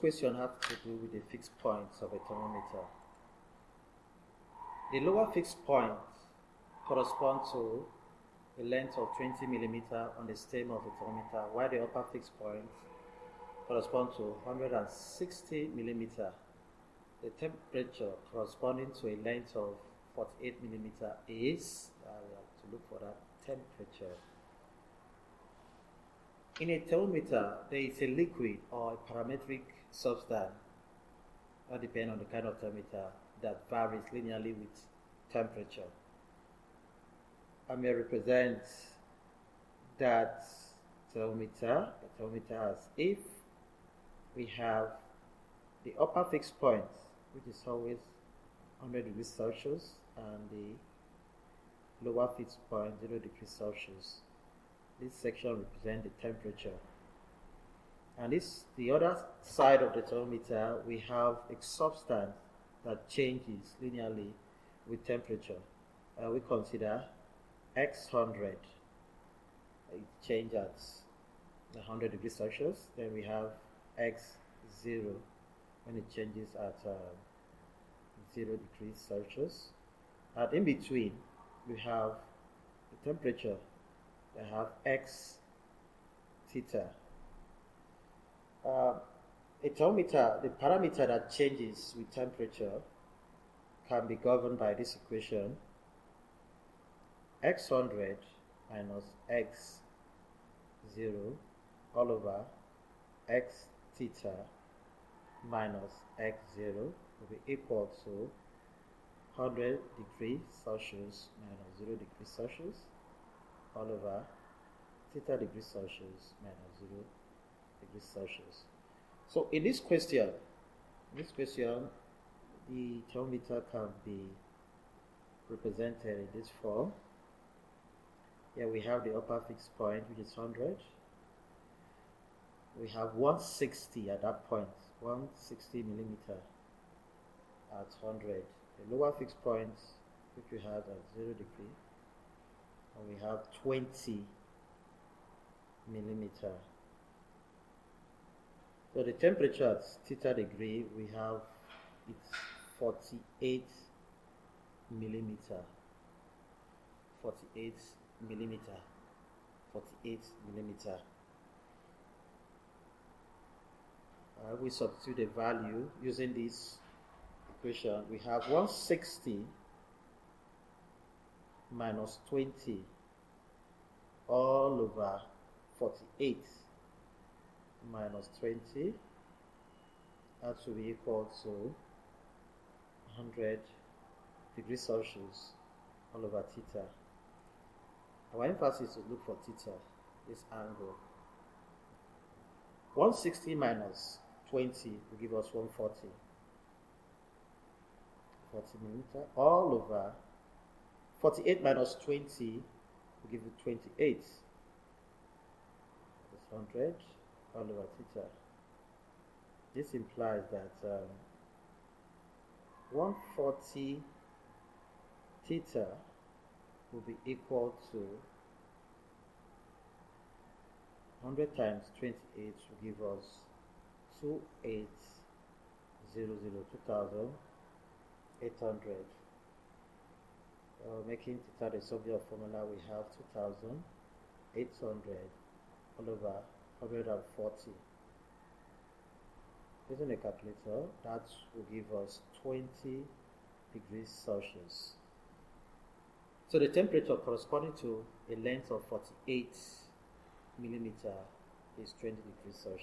question has to do with the fixed points of a thermometer. The lower fixed point corresponds to a length of 20 millimeter on the stem of the thermometer, while the upper fixed point corresponds to 160 millimeter. The temperature corresponding to a length of 48 millimeter is, we have to look for that temperature. In a thermometer, there is a liquid or a parametric substance, that depends on the kind of thermometer, that varies linearly with temperature. I may represent that thermometer, the thermometer, as if we have the upper fixed point, which is always 100 degrees Celsius, and the lower fixed point 0 degrees Celsius. This section represents the temperature. And the other side of the thermometer, we have a substance that changes linearly with temperature. We consider X100. It changes at 100 degrees Celsius. Then we have X0 when it changes at 0 degrees Celsius. And in between, we have the temperature. They have X theta. A thermometer, the parameter that changes with temperature, can be governed by this equation: X100 minus X0 all over X theta minus X0 will be equal to 100 degrees Celsius minus 0 degrees Celsius all over theta degrees Celsius minus 0 degrees Celsius. So in this question, the thermometer can be represented in this form. Here we have the upper fixed point, which is 100. We have 160 at that point, 160 millimeter at 100. The lower fixed point, which we have at 0 degree, and we have 20 millimeter. So the temperature at theta degree, we have it's 48 millimeter. 48 millimeter. 48 millimeter. We substitute the value using this equation. We have 160 minus 20 all over 48 minus 20. That will be equal to 100 degrees Celsius all over theta. Our emphasis is to look for theta, this angle. 160 minus 20 will give us 140. 40 millimeter all over 48 minus 20 will give you 28. That's 100 all over theta. This implies that 140 theta will be equal to 100 times 28 will give us 2800, 2800. Making theta the subject of formula, we have 2800 all over 140. Using a calculator, that will give us 20 degrees Celsius. So the temperature corresponding to a length of 48 millimeter is 20 degrees Celsius.